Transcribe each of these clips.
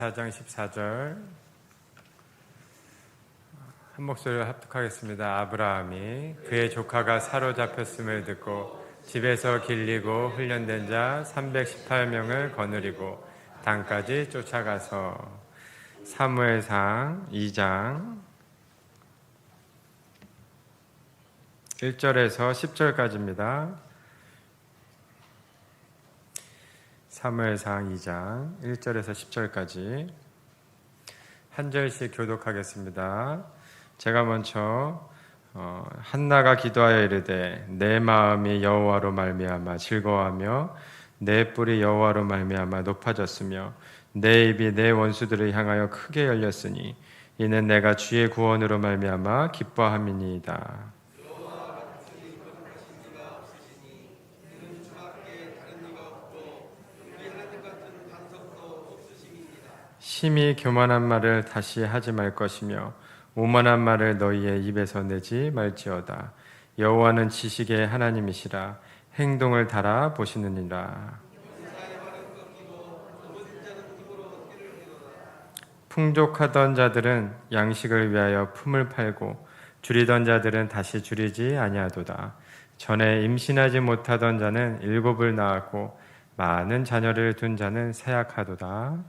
4장 14절 한 목소리로 합독하겠습니다. 아브라함이 그의 조카가 사로잡혔음을 듣고 집에서 길리고 훈련된 자 318명을 거느리고 단까지 쫓아가서. 사무엘상 2장 1절에서 10절까지입니다. 사무엘상 2장 1절에서 10절까지 한 절씩 교독하겠습니다. 제가 먼저 한나가 기도하여 이르되 내 마음이 여호와로 말미암아 즐거워하며 내 뿔이 여호와로 말미암아 높아졌으며 내 입이 내 원수들을 향하여 크게 열렸으니 이는 내가 주의 구원으로 말미암아 기뻐함이니이다. 심히 교만한 말을 다시 하지 말 것이며 오만한 말을 너희의 입에서 내지 말지어다. 여호와는 지식의 하나님이시라 행동을 달아 보시느니라. 풍족하던 자들은 양식을 위하여 품을 팔고 줄이던 자들은 다시 줄이지 아니하도다. 전에 임신하지 못하던 자는 7을 낳았고 많은 자녀를 둔 자는 사약하도다.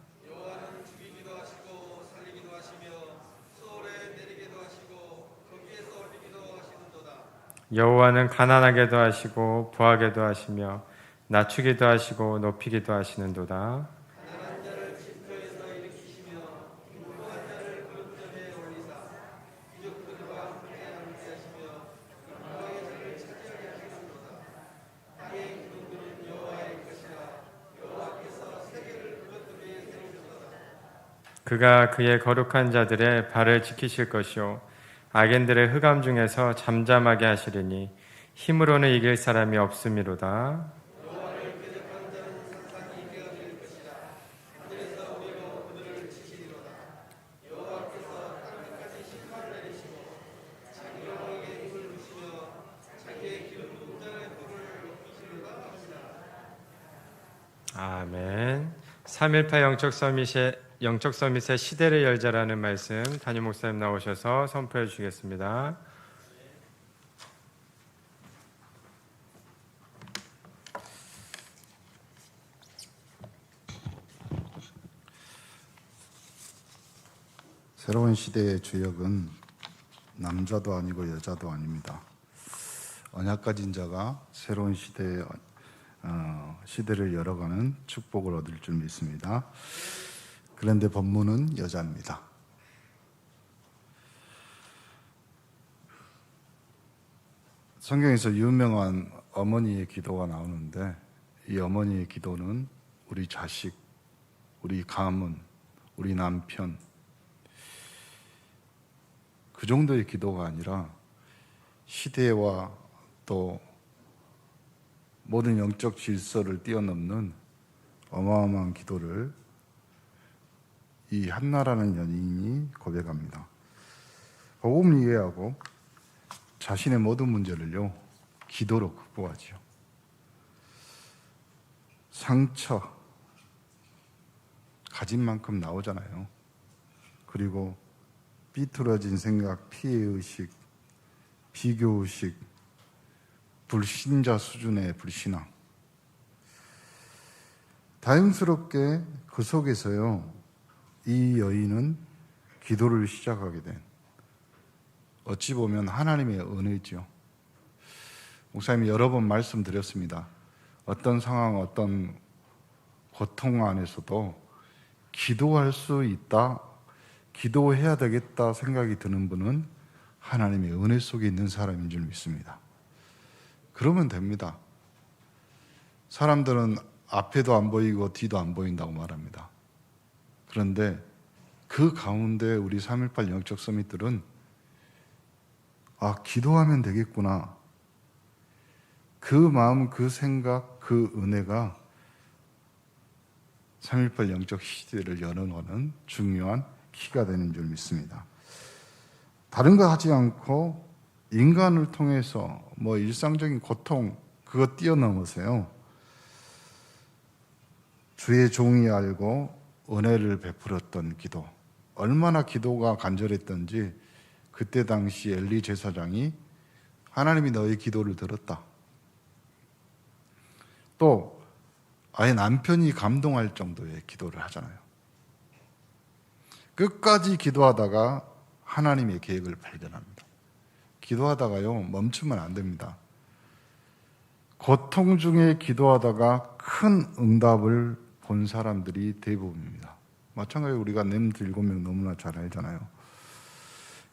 여호와는 가난하게도 하시고 부하게도 하시며 낮추기도 하시고 높이기도 하시는도다. 그가 그의 거룩한 자들의 발을 지키실 것이요 악인들의 흑암 중에서 잠잠하게 하시리니 힘으로는 이길 사람이 없음이로다. 아멘. 3.18 영적 서밋의 시대를 열자라는 말씀 담임 목사님 나오셔서 선포해 주시겠습니다. 새로운 시대의 주역은 남자도 아니고 여자도 아닙니다. 언약 가진 자가 새로운 시대를 열어가는 축복을 얻을 줄 믿습니다. 그런데 본문은 여자입니다. 성경에서 유명한 어머니의 기도가 나오는데 이 어머니의 기도는 우리 자식, 우리 가문, 우리 남편 그 정도의 기도가 아니라 시대와 또 모든 영적 질서를 뛰어넘는 어마어마한 기도를 이 한나라는 여인이 고백합니다. 복음을 이해하고 자신의 모든 문제를요 기도로 극복하지요. 상처 가진 만큼 나오잖아요. 그리고 삐뚤어진 생각, 피해의식, 비교의식, 불신자 수준의 불신앙. 다행스럽게 그 속에서요 이 여인은 기도를 시작하게 된 어찌 보면 하나님의 은혜죠. 목사님이 여러 번 말씀드렸습니다. 어떤 상황, 어떤 고통 안에서도 기도할 수 있다, 기도해야 되겠다 생각이 드는 분은 하나님의 은혜 속에 있는 사람인 줄 믿습니다. 그러면 됩니다. 사람들은 앞에도 안 보이고 뒤도 안 보인다고 말합니다. 그런데 그 가운데 우리 3.18 영적 서밋들은 기도하면 되겠구나. 그 마음, 그 생각, 그 은혜가 3.18 영적 시대를 열어가는 중요한 키가 되는 줄 믿습니다. 다른 거 하지 않고 인간을 통해서 일상적인 고통 그거 뛰어넘으세요. 주의 종이 알고 은혜를 베풀었던 기도, 얼마나 기도가 간절했던지 그때 당시 엘리 제사장이 하나님이 너의 기도를 들었다. 또 아예 남편이 감동할 정도의 기도를 하잖아요. 끝까지 기도하다가 하나님의 계획을 발견합니다. 기도하다가요, 멈추면 안 됩니다. 고통 중에 기도하다가 큰 응답을 본 사람들이 대부분입니다. 마찬가지로 우리가 렘넌트 7명 너무나 잘 알잖아요.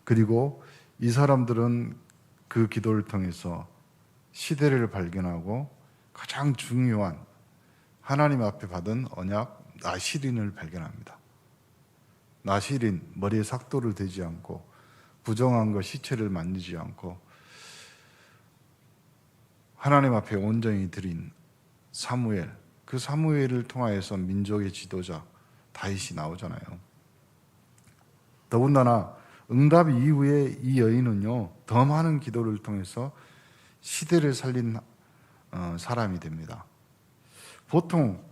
그리고 이 사람들은 그 기도를 통해서 시대를 발견하고 가장 중요한 하나님 앞에 받은 언약 나시린을 발견합니다. 나시린, 머리에 삭도를 대지 않고 부정한 것, 시체를 만지지 않고 하나님 앞에 온전히 드린 사무엘, 그 사무엘을 통하여서 민족의 지도자 다윗이 나오잖아요. 더군다나 응답 이후에 이 여인은요, 더 많은 기도를 통해서 시대를 살린 사람이 됩니다. 보통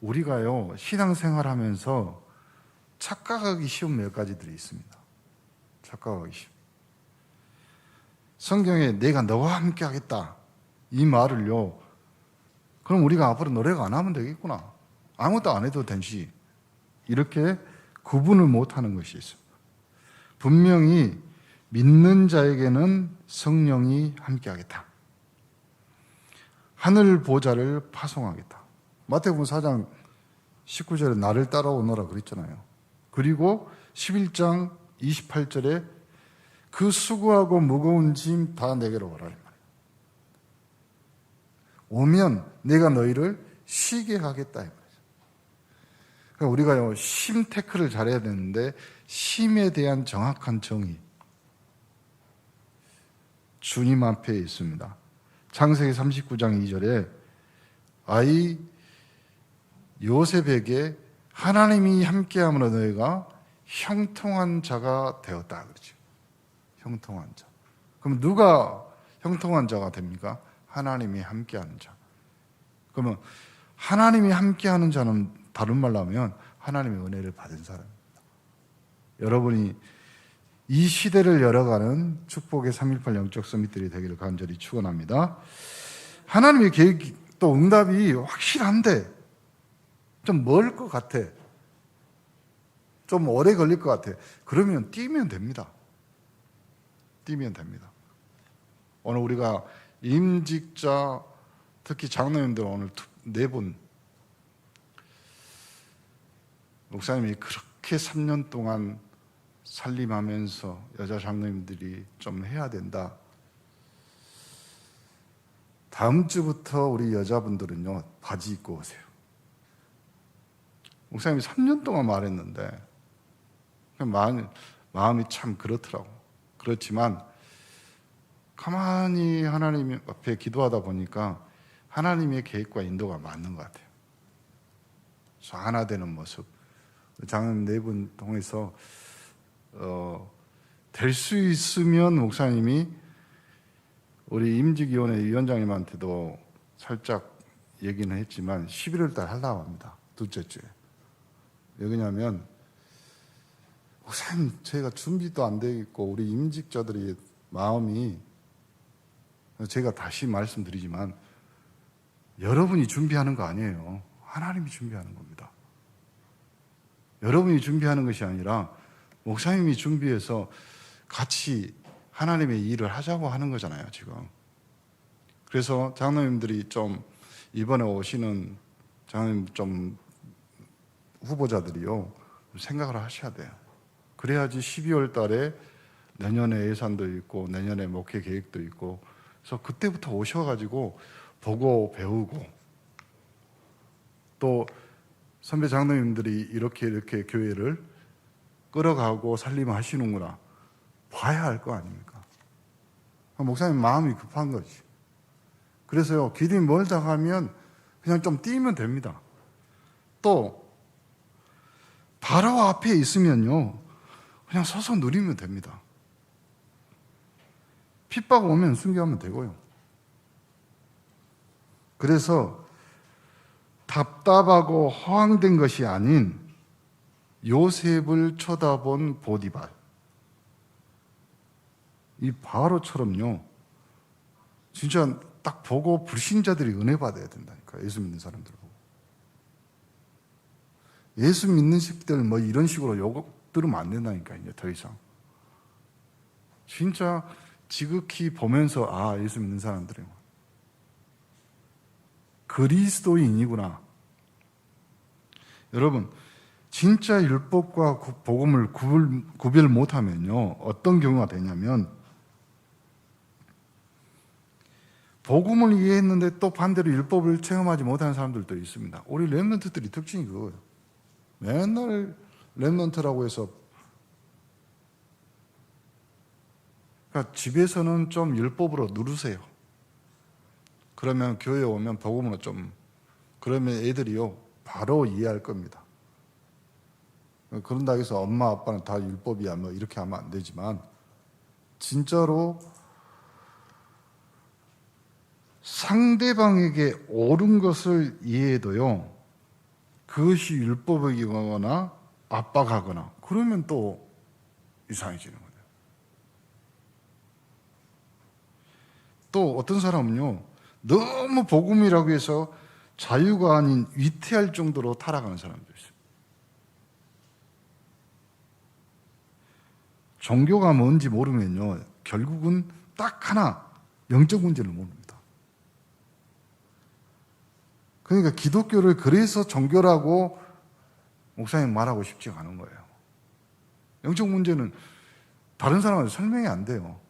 우리가요, 신앙생활하면서 착각하기 쉬운 몇 가지들이 있습니다. 착각하기 쉬운. 성경에 내가 너와 함께 하겠다 이 말을요, 그럼 우리가 앞으로 노래가 안 하면 되겠구나, 아무것도 안 해도 되지, 이렇게 구분을 못하는 것이 있습니다. 분명히 믿는 자에게는 성령이 함께하겠다, 하늘 보좌를 파송하겠다. 마태복음 4장 19절에 나를 따라오너라 그랬잖아요. 그리고 11장 28절에 그 수고하고 무거운 짐 다 내게로 오라. 오면 내가 너희를 쉬게 하겠다. 그러니까 우리가요, 쉼 태클을 잘해야 되는데 쉼에 대한 정확한 정의, 주님 앞에 있습니다. 창세기 39장 2절에 아이 요셉에게 하나님이 함께함으로 너희가 형통한 자가 되었다 그러죠. 형통한 자. 그럼 누가 형통한 자가 됩니까? 하나님이 함께하는 자. 그러면 하나님이 함께하는 자는 다른 말로 하면 하나님의 은혜를 받은 사람입니다. 여러분이 이 시대를 열어가는 축복의 3.18 영적 서밋들이 되기를 간절히 축원합니다. 하나님의 계획 또 응답이 확실한데 좀 멀 것 같아, 좀 오래 걸릴 것 같아, 그러면 뛰면 됩니다. 뛰면 됩니다. 오늘 우리가 임직자, 특히 장로님들 오늘 4분 목사님이 그렇게 3년 동안 살림하면서 여자 장로님들이 좀 해야 된다. 다음 주부터 우리 여자분들은요, 바지 입고 오세요. 목사님이 3년 동안 말했는데 마음이 참 그렇더라고. 그렇지만 가만히 하나님 앞에 기도하다 보니까 하나님의 계획과 인도가 맞는 것 같아요. 그래서 하나 되는 모습, 장로님 4분 통해서 될 수 있으면 목사님이 우리 임직위원회 위원장님한테도 살짝 얘기는 했지만 11월 달 하려고 합니다. 둘째 주에. 왜 그러냐면 목사님 저희가 준비도 안 돼 있고 우리 임직자들이 마음이, 제가 다시 말씀드리지만 여러분이 준비하는 거 아니에요. 하나님이 준비하는 겁니다. 여러분이 준비하는 것이 아니라 목사님이 준비해서 같이 하나님의 일을 하자고 하는 거잖아요, 지금. 그래서 장로님들이 좀 이번에 오시는 장로님 좀 후보자들이요, 생각을 하셔야 돼요. 그래야지 12월 달에 내년에 예산도 있고 내년에 목회 계획도 있고, 그래서 그때부터 오셔가지고 보고 배우고, 또 선배 장로님들이 이렇게 교회를 끌어가고 살림하시는구나 봐야 할 거 아닙니까? 목사님 마음이 급한 거지. 그래서요, 길이 멀다 가면 그냥 좀 뛰면 됩니다. 또 바로 앞에 있으면요, 그냥 서서 누리면 됩니다. 핍박 오면 순교하면 되고요. 그래서 답답하고 허황된 것이 아닌 요셉을 쳐다본 보디발, 이 바로처럼요, 진짜 딱 보고 불신자들이 은혜 받아야 된다니까. 예수 믿는 사람들 보고. 예수 믿는 식들 뭐 이런 식으로 욕 들으면 안 된다니까. 이제 더 이상 진짜 지극히 보면서, 아, 예수 믿는 사람들이 그리스도인이구나. 여러분, 진짜 율법과 복음을 구별 못하면요, 어떤 경우가 되냐면, 복음을 이해했는데 또 반대로 율법을 체험하지 못하는 사람들도 있습니다. 우리 렘넌트들이 특징이 그거예요. 맨날 렘넌트라고 해서, 그러니까 집에서는 좀 율법으로 누르세요. 그러면 교회에 오면 복음으로 좀, 그러면 애들이요 바로 이해할 겁니다. 그런다고 해서 엄마 아빠는 다 율법이야 뭐 이렇게 하면 안 되지만, 진짜로 상대방에게 옳은 것을 이해해도요, 그것이 율법이거나 압박하거나 그러면 또 이상해지는 거예요. 또 어떤 사람은요, 너무 복음이라고 해서 자유가 아닌 위태할 정도로 타락하는 사람도 있어요. 종교가 뭔지 모르면요, 결국은 딱 하나, 영적 문제를 모릅니다. 그러니까 기독교를 그래서 종교라고 목사님 말하고 싶지가 않은 거예요. 영적 문제는 다른 사람한테 설명이 안 돼요.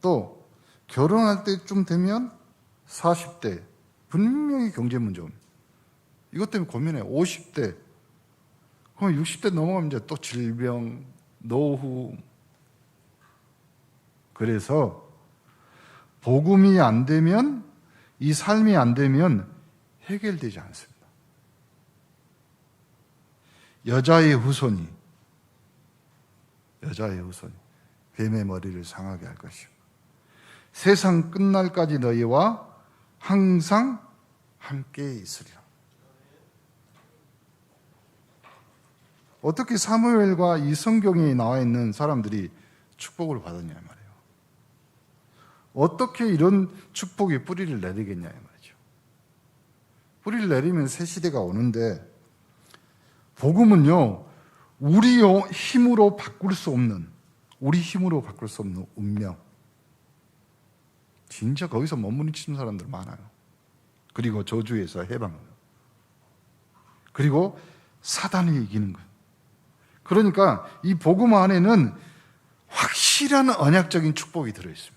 또 결혼할 때쯤 되면 40대 분명히 경제 문제 옵니다. 이것 때문에 고민해요. 50대, 그럼 60대 넘어가면 이제 또 질병, 노후. 그래서 복음이 안 되면, 이 삶이 안 되면 해결되지 않습니다. 여자의 후손이 뱀의 머리를 상하게 할 것이요, 세상 끝날까지 너희와 항상 함께 있으리라. 어떻게 사무엘과 이 성경에 나와 있는 사람들이 축복을 받았냐 말이에요. 어떻게 이런 축복의 뿌리를 내리겠냐 말이죠. 뿌리를 내리면 새 시대가 오는데, 복음은요, 우리 힘으로 바꿀 수 없는 운명. 진짜 거기서 머무르치는 사람들 많아요. 그리고 저주에서 해방, 그리고 사단이 이기는 거예요. 그러니까 이 복음 안에는 확실한 언약적인 축복이 들어있습니다.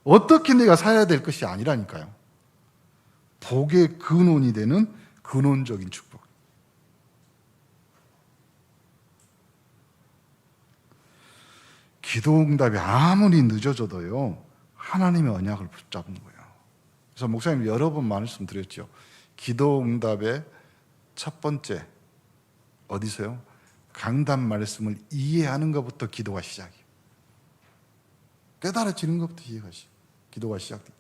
어떻게 내가 살아야 될 것이 아니라니까요. 복의 근원이 되는 근원적인 축복. 기도 응답이 아무리 늦어져도요, 하나님의 언약을 붙잡는 거예요. 그래서 목사님 여러 번 말씀드렸죠. 기도 응답의 첫 번째, 어디서요? 강단 말씀을 이해하는 것부터 기도가 시작이에요. 깨달아지는 것부터 기도가 시작됩니다.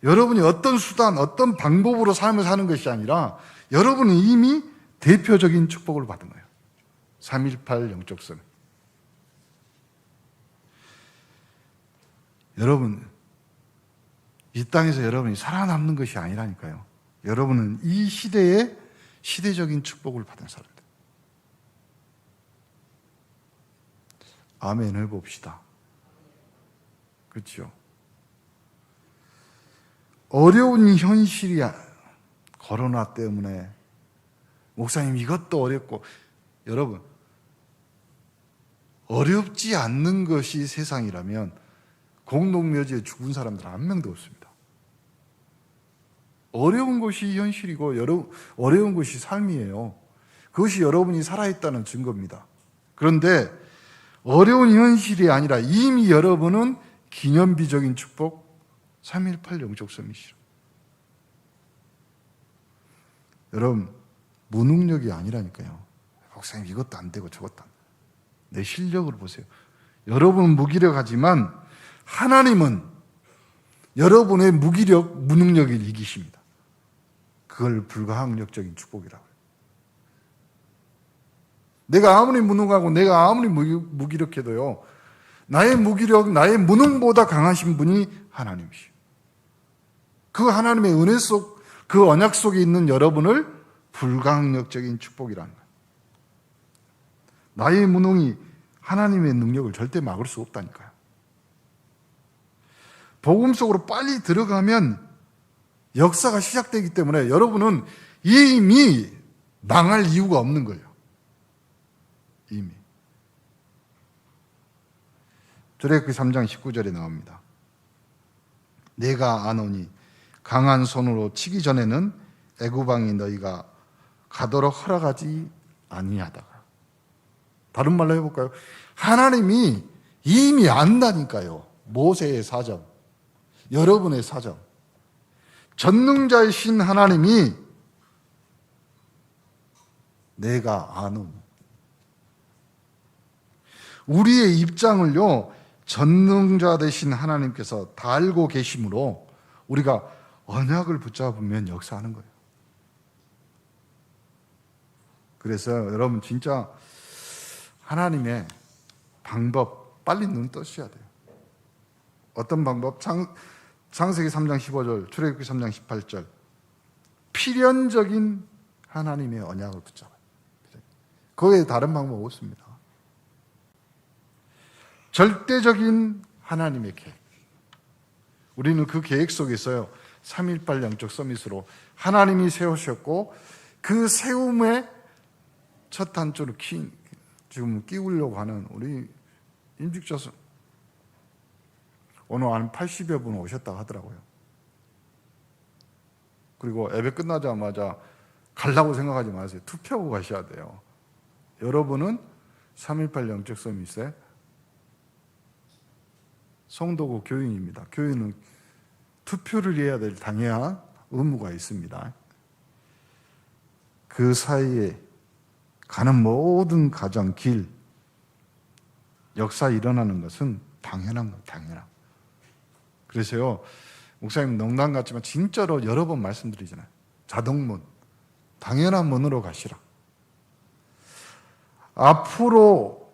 여러분이 어떤 수단, 어떤 방법으로 삶을 사는 것이 아니라, 여러분은 이미 대표적인 축복을 받은 거예요. 3.18 영적 성. 여러분, 이 땅에서 여러분이 살아남는 것이 아니라니까요. 여러분은 이 시대에 시대적인 축복을 받은 사람들. 아멘을 봅시다. 그렇죠? 어려운 현실이야. 코로나 때문에 목사님 이것도 어렵고, 여러분, 어렵지 않는 것이 세상이라면 공동묘지에 죽은 사람들 한 명도 없습니다. 어려운 것이 현실이고 어려운 것이 삶이에요. 그것이 여러분이 살아있다는 증거입니다. 그런데 어려운 현실이 아니라 이미 여러분은 기념비적인 축복, 3.18 영적 섬이시죠. 여러분, 무능력이 아니라니까요. 목사님 이것도 안 되고 저것도 안 되고. 내 실력을 보세요. 여러분은 무기력하지만 하나님은 여러분의 무기력, 무능력을 이기십니다. 그걸 불가항력적인 축복이라고 해요. 내가 아무리 무능하고 내가 아무리 무기력해도요, 나의 무기력, 나의 무능보다 강하신 분이 하나님이시오. 그 하나님의 은혜 속, 그 언약 속에 있는 여러분을 불가항력적인 축복이라는 거예요. 나의 무능이 하나님의 능력을 절대 막을 수 없다니까요. 복음 속으로 빨리 들어가면 역사가 시작되기 때문에 여러분은 이미 망할 이유가 없는 거예요. 이미. 출애굽기 3장 19절에 나옵니다. 내가 아노니 강한 손으로 치기 전에는 애굽 왕이 너희가 가도록 허락하지 아니하다가. 다른 말로 해볼까요? 하나님이 이미 안다니까요. 모세의 사정, 여러분의 사정. 전능자이신 하나님이 내가 아노니. 우리의 입장을요, 전능자 되신 하나님께서 다 알고 계심으로 우리가 언약을 붙잡으면 역사하는 거예요. 그래서 여러분 진짜 하나님의 방법 빨리 눈 떠셔야 돼요. 어떤 방법? 창세기 3장 15절, 출애굽기 3장 18절. 필연적인 하나님의 언약을 붙잡아요. 그 외에 다른 방법 없습니다. 절대적인 하나님의 계획. 우리는 그 계획 속에 있어요. 3.18 영적 서밋으로 하나님이 세우셨고 그 세움의 첫 단추를 지금 끼우려고 하는 우리 임직자 오늘 한 80여 분 오셨다고 하더라고요. 그리고 예배 끝나자마자 가려고 생각하지 마세요. 투표하고 가셔야 돼요. 여러분은 3.18 영적 서밋에 성도고 교인입니다. 교인은 투표를 해야 될 당연한 의무가 있습니다. 그 사이에 가는 모든 가정, 길, 역사 일어나는 것은 당연한 거예요. 당연한. 그래서요, 목사님 농담 같지만 진짜로 여러 번 말씀드리잖아요. 자동문, 당연한 문으로 가시라. 앞으로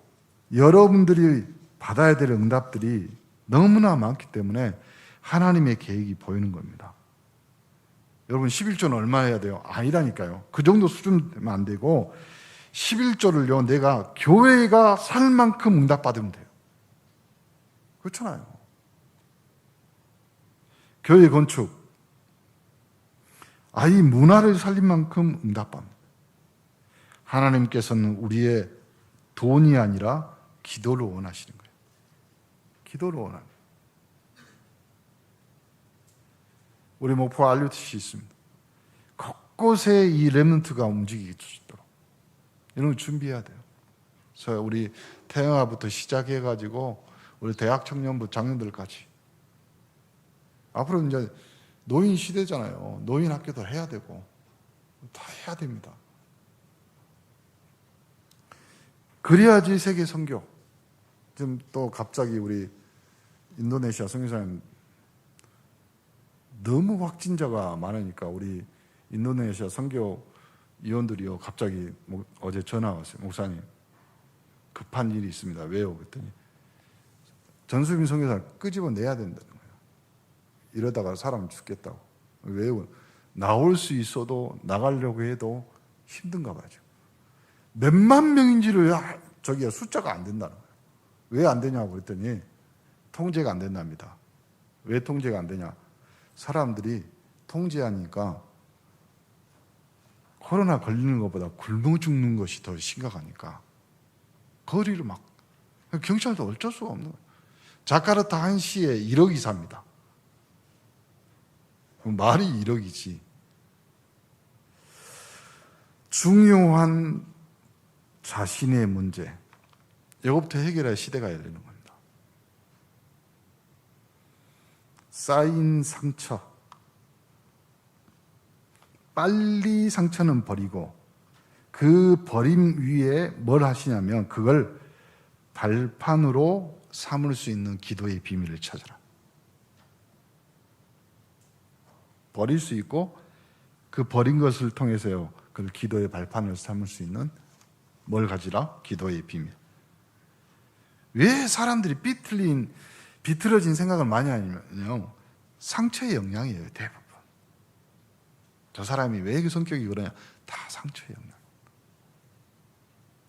여러분들이 받아야 될 응답들이 너무나 많기 때문에 하나님의 계획이 보이는 겁니다. 여러분 11조는 얼마 해야 돼요? 아니라니까요. 그 정도 수준 되면 안 되고 11조를요 내가 교회가 살 만큼 응답받으면 돼요. 그렇잖아요. 교회 건축 아이 문화를 살릴 만큼 응답받습니다. 하나님께서는 우리의 돈이 아니라 기도를 원하시는 거예요. 기도를 원합니다. 우리 목포 RUTC 있습니다. 곳곳에 이 렘넌트가 움직이게 수 있도록 이런 걸 준비해야 돼요. 그래서 우리 태영아부터 시작해가지고 우리 대학 청년부 장년들까지 앞으로 이제 노인 시대잖아요. 노인 학교도 해야 되고 다 해야 됩니다. 그래야지 세계 선교. 지금 또 갑자기 우리 인도네시아 선교사님 너무 확진자가 많으니까 우리 인도네시아 선교 위원들이요 갑자기 어제 전화 왔어요. 목사님 급한 일이 있습니다. 왜요? 그랬더니 전수빈 선교사 끄집어내야 된다는 거예요. 이러다가 사람 죽겠다고. 왜요? 나올 수 있어도 나가려고 해도 힘든가 봐죠. 몇만 명인지를 저기야 숫자가 안 된다는 거예요. 왜 안 되냐고 그랬더니 통제가 안 된답니다. 왜 통제가 안 되냐? 사람들이 통제하니까 코로나 걸리는 것보다 굶어 죽는 것이 더 심각하니까 거리를 막 경찰도 어쩔 수가 없는 거예요. 자카르타 한 시에 1억이 삽니다. 말이 1억이지. 중요한 자신의 문제 이것부터 해결할 시대가 열리는 겁니다. 쌓인 상처 빨리 상처는 버리고 그 버림 위에 뭘 하시냐면 그걸 발판으로 삼을 수 있는 기도의 비밀을 찾아라. 버릴 수 있고 그 버린 것을 통해서요, 그걸 기도의 발판을 삼을 수 있는 뭘 가지라? 기도의 비밀. 왜 사람들이 비틀어진 생각을 많이 하냐면요, 상처의 영향이에요, 대부분. 저 사람이 왜 그 성격이 그러냐? 다 상처의 영향.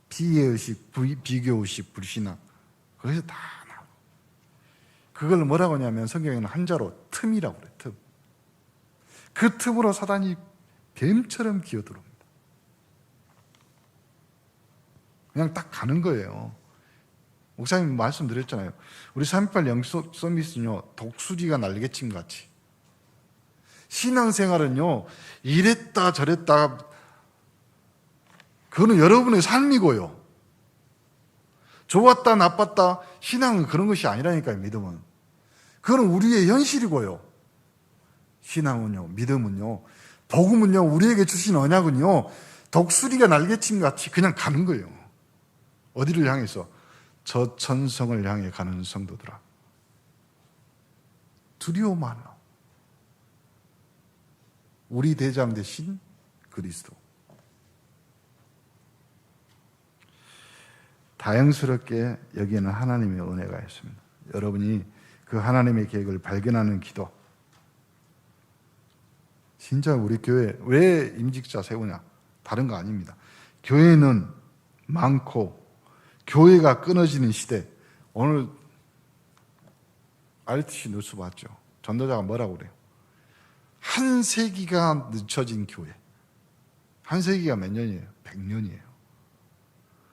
비애의식, 비교의식, 불신앙. 거기서 다 나와요. 그걸 뭐라고 하냐면 성경에는 한자로 틈이라고 그래요, 틈. 그 틈으로 사단이 뱀처럼 기어들어옵니다. 그냥 딱 가는 거예요. 목사님 말씀드렸잖아요. 우리 3.18 영적 서밋은요, 독수리가 날개침 같이. 신앙생활은요, 이랬다 저랬다, 그거는 여러분의 삶이고요. 좋았다 나빴다, 신앙은 그런 것이 아니라니까요, 믿음은. 그거는 우리의 현실이고요. 신앙은요, 믿음은요, 복음은요, 우리에게 주신 언약은요, 독수리가 날개침 같이 그냥 가는 거예요. 어디를 향해서? 저 천성을 향해 가는 성도들아, 두려워 말라. 우리 대장 대신 그리스도. 다행스럽게 여기에는 하나님의 은혜가 있습니다. 여러분이 그 하나님의 계획을 발견하는 기도. 진짜 우리 교회 왜 임직자 세우냐? 다른 거 아닙니다. 교회는 많고 교회가 끊어지는 시대. 오늘 RTC 뉴스 봤죠? 전도자가 뭐라고 그래요? 한 세기가 늦춰진 교회. 한 세기가 몇 년이에요? 100년이에요.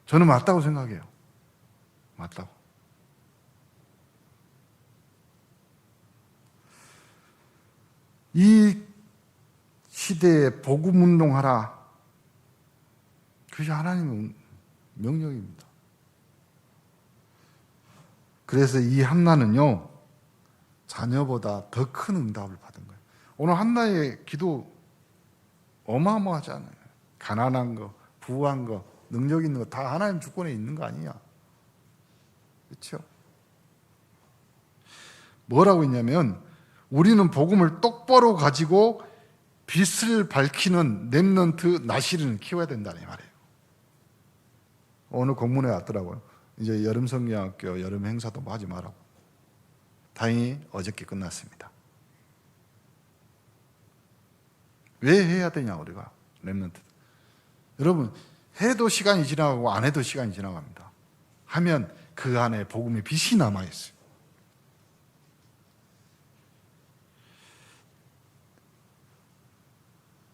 저는 맞다고 생각해요. 맞다고. 이 시대에 복음 운동하라. 그것이 하나님의 명령입니다. 그래서 이 한나는요, 자녀보다 더 큰 응답을 받은 거예요. 오늘 한나의 기도 어마어마하지 않아요? 가난한 거, 부한 거, 능력 있는 거 다 하나님 주권에 있는 거 아니야? 그렇죠? 뭐라고 했냐면, 우리는 복음을 똑바로 가지고 빛을 밝히는 렘넌트 나시를 키워야 된다는 말이에요. 오늘 공문에 왔더라고요. 이제 여름 성경학교 여름 행사도 뭐 하지 말라고. 다행히 어저께 끝났습니다. 왜 해야 되냐, 우리가 렘넌트. 여러분, 해도 시간이 지나가고 안 해도 시간이 지나갑니다. 하면 그 안에 복음의 빛이 남아있어요.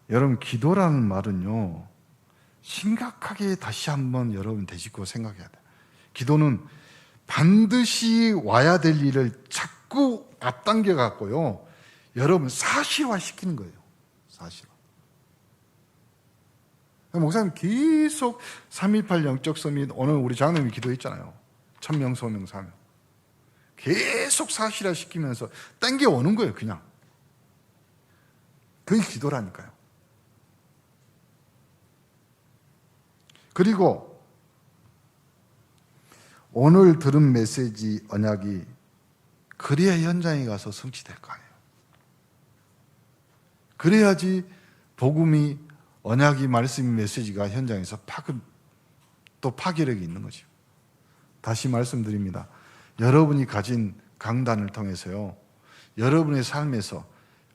여러분, 기도라는 말은요, 심각하게 다시 한번 여러분 되짚고 생각해야 돼요. 기도는 반드시 와야 될 일을 자꾸 앞당겨 갖고요, 여러분 사실화 시키는 거예요. 사실화. 목사님 계속 3.18 영적 서밋, 오늘 우리 장로님이 기도했잖아요. 1000명 소명 사명. 계속 사실화 시키면서 땡겨 오는 거예요, 그냥. 그게 기도라니까요. 그리고 오늘 들은 메시지, 언약이 그래야 현장에 가서 성취될 거 아니에요. 그래야지 복음이, 언약이, 말씀이, 메시지가 현장에서 또 파괴력이 있는 거죠. 다시 말씀드립니다. 여러분이 가진 강단을 통해서요, 여러분의 삶에서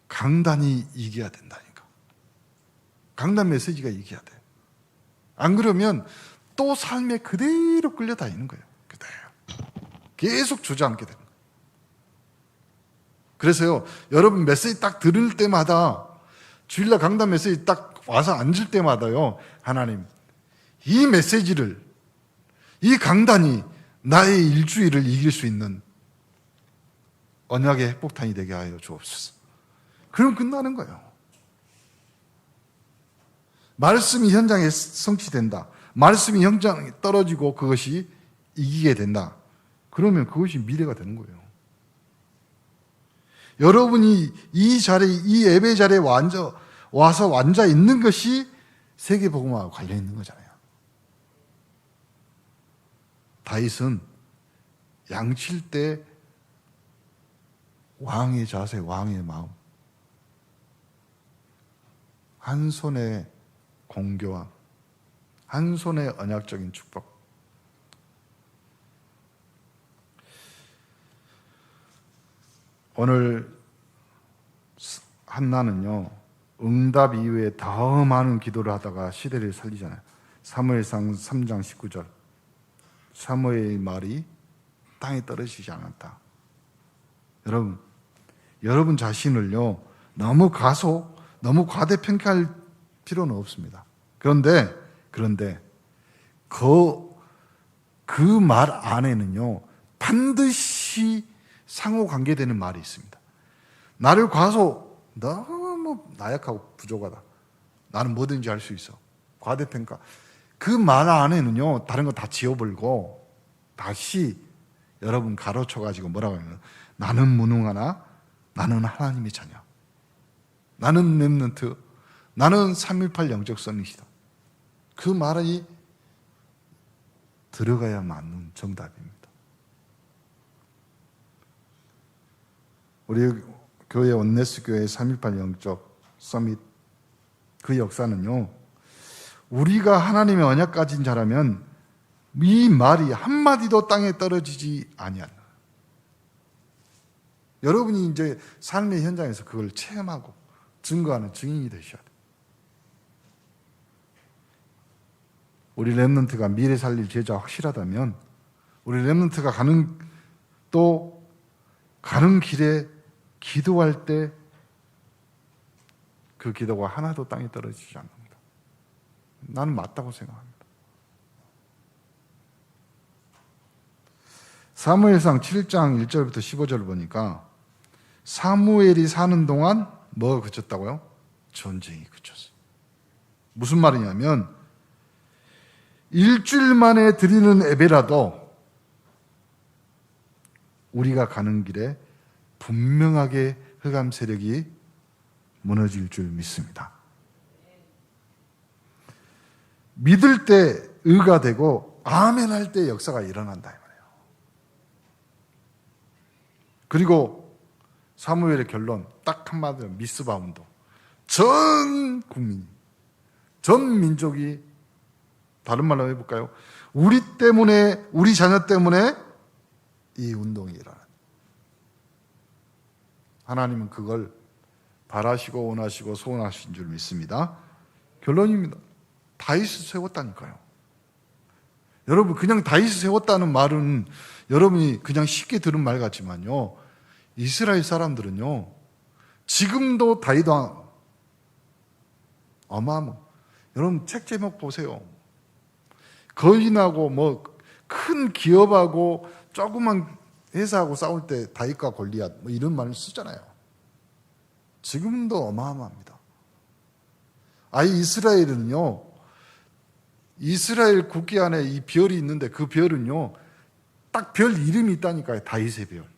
강단이 이겨야 된다니까. 강단 메시지가 이겨야 돼요. 안 그러면 또 삶에 그대로 끌려다니는 거예요. 그대로. 계속 주저앉게 되는 거예요. 그래서요, 여러분 메시지 딱 들을 때마다, 주일날 강단 메시지 딱 와서 앉을 때마다요, 하나님, 이 메시지를, 이 강단이 나의 일주일을 이길 수 있는 언약의 핵폭탄이 되게 하여 주옵소서. 그럼 끝나는 거예요. 말씀이 현장에 성취된다. 말씀이 현장에 떨어지고 그것이 이기게 된다. 그러면 그것이 미래가 되는 거예요. 여러분이 이 자리에, 이 예배 자리에 와서 앉아 있는 것이 세계복음화와 관련 있는 거잖아요. 다윗은 양칠 때 왕의 자세, 왕의 마음. 한 손의 공교와 한 손의 언약적인 축복. 오늘 한나는요, 응답 이후에 더 많은 기도를 하다가 시대를 살리잖아요. 사무엘상 3장 19절. 사무엘의 말이 땅에 떨어지지 않았다. 여러분 자신을요, 너무 과대평가할 필요는 없습니다. 그런데 그 말 안에는요, 반드시 상호 관계되는 말이 있습니다. 나를 너무 나약하고 부족하다. 나는 뭐든지 할 수 있어. 과대평가. 그 말 안에는요, 다른 거 다 지워버리고 다시 여러분 가로쳐가지고 뭐라고 하냐면, 나는 무능하나 나는 하나님의 자녀. 나는 렘넌트. 나는 3.18 영적 선이시다. 그 말이 들어가야 맞는 정답입니다. 우리 교회 온네스 교회 3.18 영적 서밋, 그 역사는요, 우리가 하나님의 언약 가진 자라면 이 말이 한마디도 땅에 떨어지지 아니한다. 여러분이 이제 삶의 현장에서 그걸 체험하고 증거하는 증인이 되셔야 돼요. 우리 렘넌트가 미래 살릴 제자 확실하다면, 우리 렘넌트가 가는 길에 기도할 때 그 기도가 하나도 땅에 떨어지지 않는다. 나는 맞다고 생각합니다. 사무엘상 7장 1절부터 15절을 보니까 사무엘이 사는 동안 뭐가 그쳤다고요? 전쟁이 그쳤어요. 무슨 말이냐면, 일주일 만에 드리는 예배라도 우리가 가는 길에 분명하게 흑암 세력이 무너질 줄 믿습니다. 믿을 때 의가 되고 아멘 할 때 역사가 일어난다 이 말이에요. 그리고 사무엘의 결론 딱 한마디로 미스바 운동. 전 국민, 전 민족이, 다른 말로 해볼까요? 우리 때문에, 우리 자녀 때문에 이 운동이 일어난다. 하나님은 그걸 바라시고 원하시고 소원하신 줄 믿습니다. 결론입니다. 다윗을 세웠다니까요. 여러분, 그냥 다윗을 세웠다는 말은 여러분이 그냥 쉽게 들은 말 같지만요, 이스라엘 사람들은요, 지금도 다윗 왕 어마어마. 여러분 책 제목 보세요. 거인하고 뭐 큰 기업하고 조그만 회사하고 싸울 때 다윗과 골리앗 뭐 이런 말을 쓰잖아요. 지금도 어마어마합니다. 아예 이스라엘은요, 이스라엘 국기 안에 이 별이 있는데 그 별은요, 딱 별 이름이 있다니까요. 다윗의 별.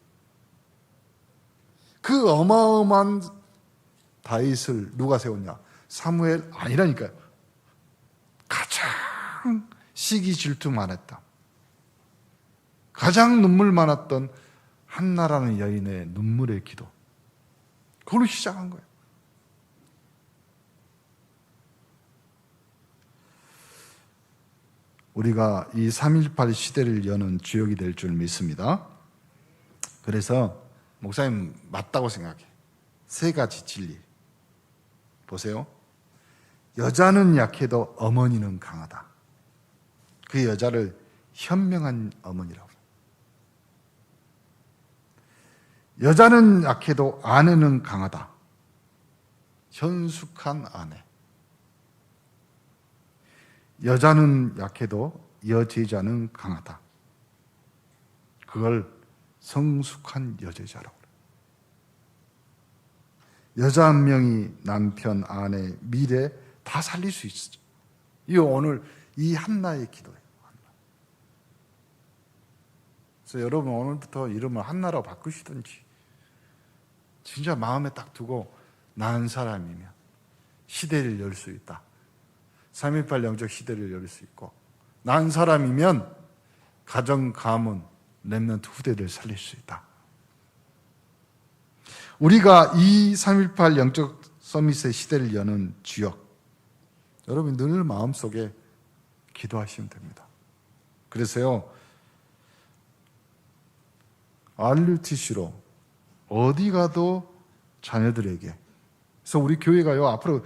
그 어마어마한 다윗을 누가 세웠냐? 사무엘 아니라니까요. 가장 시기 질투 많았다, 가장 눈물 많았던 한나라는 여인의 눈물의 기도, 그걸로 시작한 거예요. 우리가 이 3.18 시대를 여는 주역이 될 줄 믿습니다. 그래서 목사님 맞다고 생각해. 세 가지 진리 보세요. 여자는 약해도 어머니는 강하다. 그 여자를 현명한 어머니라고. 여자는 약해도 아내는 강하다. 현숙한 아내. 여자는 약해도 여제자는 강하다. 그걸 성숙한 여제자라고 그래요. 여자 한 명이 남편, 아내, 미래 다 살릴 수 있어. 이 오늘 이 한나의 기도예요. 그래서 여러분 오늘부터 이름을 한나라고 바꾸시든지, 진짜 마음에 딱 두고 난 사람이면 시대를 열 수 있다. 3.18 영적 시대를 열 수 있고, 난 사람이면 가정, 가문, 렘넌트 후대를 살릴 수 있다. 우리가 이 3.18 영적 서밋의 시대를 여는 주역, 여러분 늘 마음속에 기도하시면 됩니다. 그래서요, RUTC로 어디 가도 자녀들에게, 그래서 우리 교회가요 앞으로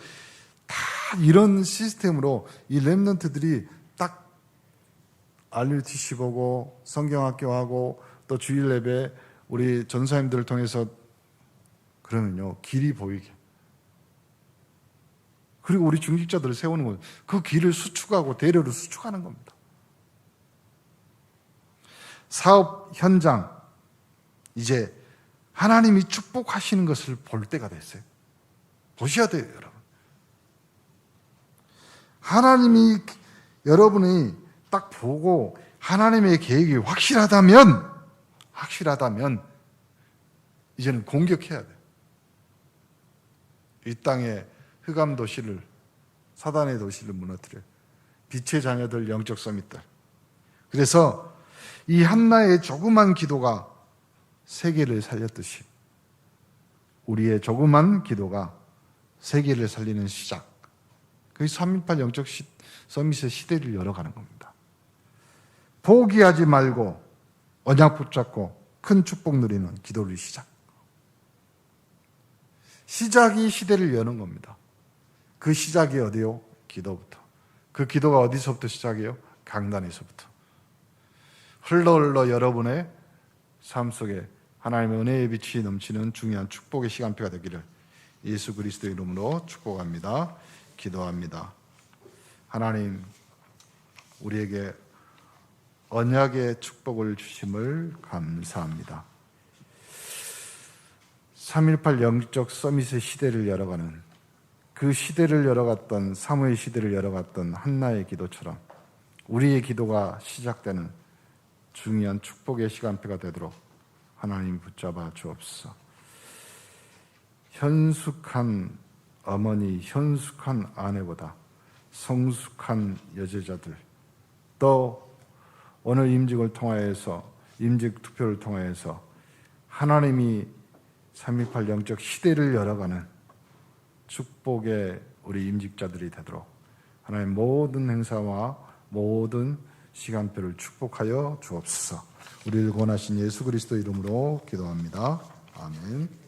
다 이런 시스템으로 이 렘넌트들이 딱 RUTC 보고 성경학교 하고 또 주일 예배 우리 전사님들을 통해서 그러면요 길이 보이게, 그리고 우리 중직자들을 세우는 거예요. 그 길을 수축하고 대려를 수축하는 겁니다. 사업 현장, 이제 하나님이 축복하시는 것을 볼 때가 됐어요. 보셔야 돼요, 여러분. 하나님이 여러분이 딱 보고 하나님의 계획이 확실하다면 이제는 공격해야 돼요. 이 땅에 흑암 도시를, 사단의 도시를 무너뜨려요. 빛의 자녀들, 영적 서밋들. 그래서 이 한나의 조그만 기도가 세계를 살렸듯이 우리의 조그만 기도가 세계를 살리는 시작, 그게 3.18 영적 서밋의 시대를 열어가는 겁니다. 포기하지 말고 언약 붙잡고 큰 축복 누리는 기도를 시작이 시대를 여는 겁니다. 그 시작이 어디요? 기도부터. 그 기도가 어디서부터 시작이에요? 강단에서부터. 흘러 여러분의 삶 속에 하나님의 은혜의 빛이 넘치는 중요한 축복의 시간표가 되기를 예수 그리스도의 이름으로 축복합니다. 기도합니다. 하나님, 우리에게 언약의 축복을 주심을 감사합니다. 3.18 영적 서밋의 시대를 열어가는, 그 시대를 열어갔던, 사무의 시대를 열어갔던 한나의 기도처럼 우리의 기도가 시작되는 중요한 축복의 시간표가 되도록 하나님 붙잡아 주옵소서. 현숙한 어머니, 현숙한 아내보다 성숙한 여제자들, 또 오늘 임직을 통하여서, 임직 투표를 통하여서 하나님이 3.18 영적 시대를 열어가는 축복의 우리 임직자들이 되도록 하나님 모든 행사와 모든 시간표를 축복하여 주옵소서. 우리를 권하신 예수 그리스도 이름으로 기도합니다. 아멘.